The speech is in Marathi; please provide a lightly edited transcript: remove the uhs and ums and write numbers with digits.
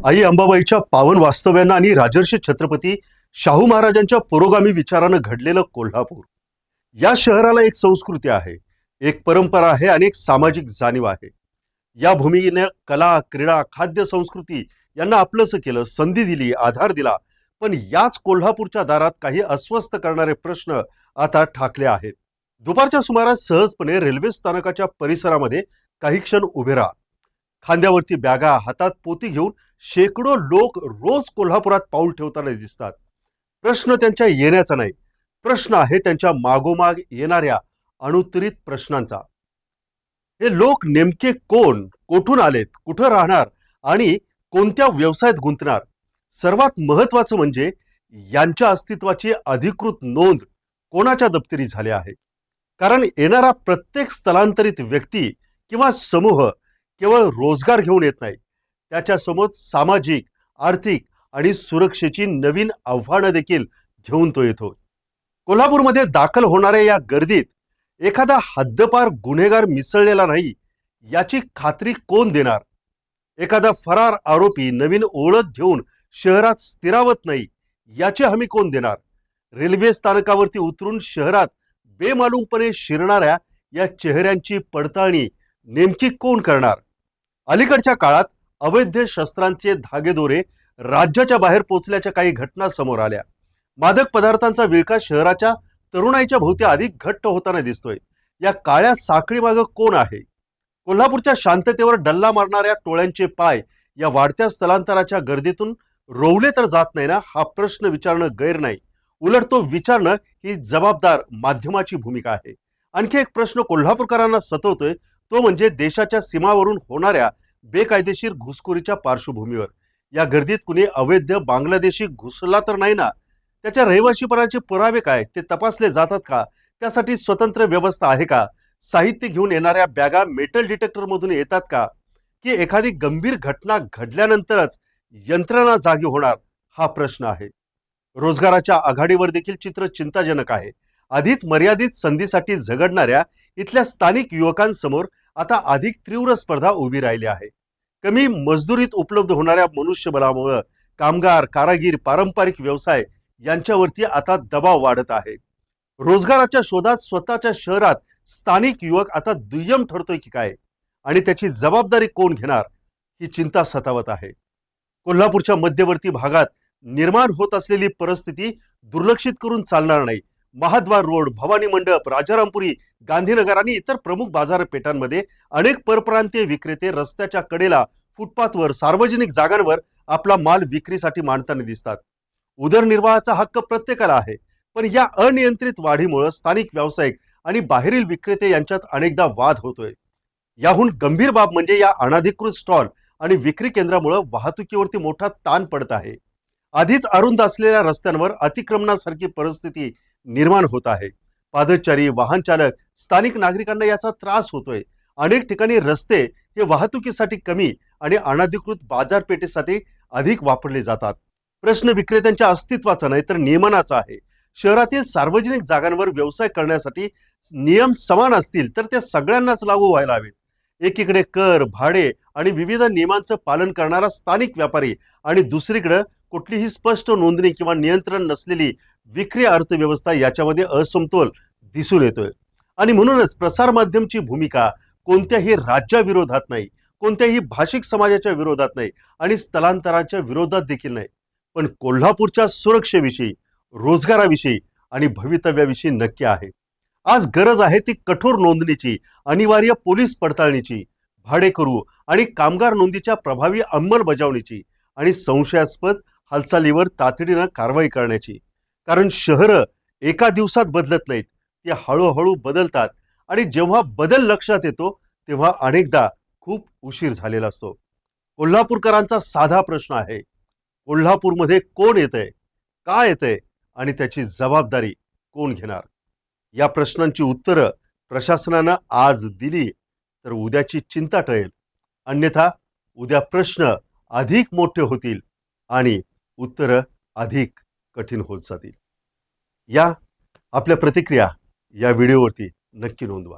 आई अंबाबाईच्या पावन वास्तव्यांना आणि राजर्षी छत्रपती शाहू महाराजांच्या पुरोगामी विचारानं घडलेलं कोल्हापूर या शहराला एक संस्कृती आहे, एक परंपरा आहे आणि एक सामाजिक जाणीव आहे. या भूमीने कला, क्रीडा, खाद्य संस्कृती यांना आपलंसं केलं, संधी दिली, आधार दिला. पण याच कोल्हापूरच्या दारात काही अस्वस्थ करणारे प्रश्न आता ठाकले आहेत. दुपारच्या सुमारास सहजपणे रेल्वे स्थानकाच्या परिसरामध्ये काही क्षण उभे राहा. खांद्यावरती बॅगा, हातात पोती घेऊन शेकडो लोक रोज कोल्हापुरात पाऊल ठेवताना दिसतात. प्रश्न त्यांच्या येण्याचा नाही, प्रश्न आहे त्यांच्या मागोमाग येणाऱ्या अनुत्तरित प्रश्नांचा. हे लोक नेमके कोण, कोठून आलेत, कुठं राहणार आणि कोणत्या व्यवसायात गुंतणार? सर्वात महत्वाचं म्हणजे यांच्या अस्तित्वाची अधिकृत नोंद कोणाच्या दप्तरी झाली आहे? कारण येणारा प्रत्येक स्थलांतरित व्यक्ती किंवा समूह केवळ रोजगार घेऊन येत नाही, त्याच्यासमोर सामाजिक, आर्थिक आणि सुरक्षेची नवीन आव्हानं देखील घेऊन तो येतो. कोल्हापूरमध्ये दाखल होणाऱ्या या गर्दीत एखादा हद्दपार गुन्हेगार मिसळलेला नाही याची खात्री कोण देणार? एखादा फरार आरोपी नवीन ओळख घेऊन शहरात स्थिरावत नाही याची हमी कोण देणार? रेल्वे स्थानकावरती उतरून शहरात बेमालूमपणे शिरणाऱ्या या चेहऱ्यांची पडताळणी नेमकी कोण करणार? अलीकडच्या काळात अवैध शस्त्रांचे धागेदोरे राज्याच्या बाहेर पोचल्याच्या काही घटना समोर आल्या. मादक पदार्थांचा विळखा शहराच्या तरुणाईच्या भोवती अधिक घट्ट होताना दिसतोय. या काळ्या साखळीमागे कोण आहे? कोल्हापूरच्या शांततेवर डल्ला मारणाऱ्या टोळ्यांचे पाय या वाढत्या स्थलांतराच्या गर्दीतून रोवले तर जात नाही ना? हा प्रश्न विचारणं गैर नाही, उलट तो विचारणं ही जबाबदार माध्यमाची भूमिका आहे. आणखी एक प्रश्न कोल्हापूरकरांना सतवतोय, तो म्हणजे देशाच्या सीमावरून होणाऱ्या बेकायदेशीर घुसखोरीच्या पार्श्वभूमीवर या गर्दीत कुणी अवैध बांगलादेशी घुसला तर नाही ना? त्याच्या रहिवाशीपणाचे पुरावे काय, ते तपासले जातात का? त्यासाठी स्वतंत्र व्यवस्था आहे का? साहित्य घेऊन येणाऱ्या बॅगा मेटल डिटेक्टर मधून येतात का? की एखादी गंभीर घटना घडल्यानंतरच यंत्रणा जागी होणार? हा प्रश्न आहे. रोजगाराच्या आघाडीवर देखील चित्र चिंताजनक आहे. आधीच मर्यादित संधीसाठी झगडणाऱ्या इथल्या स्थानिक युवकांसमोर आता अधिक तीव्र स्पर्धा उभी राहिली आहे. कमी मजदुरीत उपलब्ध होणाऱ्या मनुष्यबळामुळे कामगार, कारागीर, पारंपरिक व्यवसाय यांच्यावरती आता दबाव वाढत आहे. रोजगाराच्या शोधात स्वतःच्या शहरात स्थानिक युवक आता दुय्यम ठरतोय की काय, आणि त्याची जबाबदारी कोण घेणार, ही चिंता सतावत आहे. कोल्हापूरच्या मध्यवर्ती भागात निर्माण होत असलेली परिस्थिती दुर्लक्षित करून चालणार नाही. महाद्वार रोड, भवानी मंडप, राजारामपुरी, गांधीनगर आणि इतर प्रमुख बाजारपेठांमध्ये अनेक परप्रांतीय विक्रेते रस्त्याच्या कडेला, फुटपाथवर, सार्वजनिक जागांवर आपला माल विक्रीसाठी मांडताना दिसतात. उदरनिर्वाहाचा हक्क प्रत्येकाला आहे, पण या अनियंत्रित वाढीमुळे स्थानिक व्यावसायिक आणि बाहेरील विक्रेते यांच्यात अनेकदा वाद होतोय. याहून गंभीर बाब म्हणजे या अनधिकृत स्टॉल आणि विक्री केंद्रामुळे वाहतुकीवरती मोठा ताण पडत आहे. आधीच अरुंद असलेल्या रस्त्यांवर अतिक्रमणासारखी परिस्थिती निर्माण होत आहे. पादचारी, वाहन चालक, स्थानिक नागरिकांना याचा त्रास होतोय. अनेक ठिकाणी रस्ते हे वाहतुकीसाठी कमी आणि अनधिकृत बाजारपेठेसाठी अधिक वापरले जातात. प्रश्न विक्रेत्यांच्या अस्तित्वाचा नाही तर नियमनाचा आहे. शहरातील सार्वजनिक जागांवर व्यवसाय करण्यासाठी नियम समान असतील तर ते सगळ्यांनाच लागू व्हायला हवेत. एकीकडे कर, भाडे आणि विविध नियमांचं पालन करणारा स्थानिक व्यापारी आणि दुसरीकडे कुठलीही स्पष्ट नोंदणी किंवा नियंत्रण नसलेली विक्री अर्थव्यवस्था, याच्यामध्ये असमतोल दिसून येतोय. आणि म्हणूनच प्रसार माध्यमची भूमिका कोणत्याही राज्याविरोधात नाही, कोणत्याही भाषिक समाजाच्या विरोधात नाही आणि स्थलांतराच्या विरोधात देखील नाही, पण कोल्हापूरच्या सुरक्षेविषयी, रोजगाराविषयी आणि भवितव्याविषयी नक्की आहे. आज गरज आहे ती कठोर नोंदणीची, अनिवार्य पोलीस पडताळणीची, भाडेकरू आणि कामगार नोंदीच्या प्रभावी अंमलबजावणीची आणि संशयास्पद हालचालीवर तातडीनं कारवाई करण्याची. कारण शहरं एका दिवसात बदलत नाहीत, ती हळूहळू बदलतात आणि जेव्हा बदल लक्षात येतो तेव्हा अनेकदा खूप उशीर झालेला असतो. कोल्हापूरकरांचा साधा प्रश्न आहे, कोल्हापूरमध्ये कोण येतंय, का येतंय आणि त्याची जबाबदारी कोण घेणार? या प्रश्नांची उत्तरं प्रशासनानं आज दिली तर उद्याची चिंता टळेल, अन्यथा उद्या प्रश्न अधिक मोठे होतील आणि उत्तरं अधिक कठीण होत जातील. या आपल्या प्रतिक्रिया या व्हिडिओवरती नक्की नोंदवा.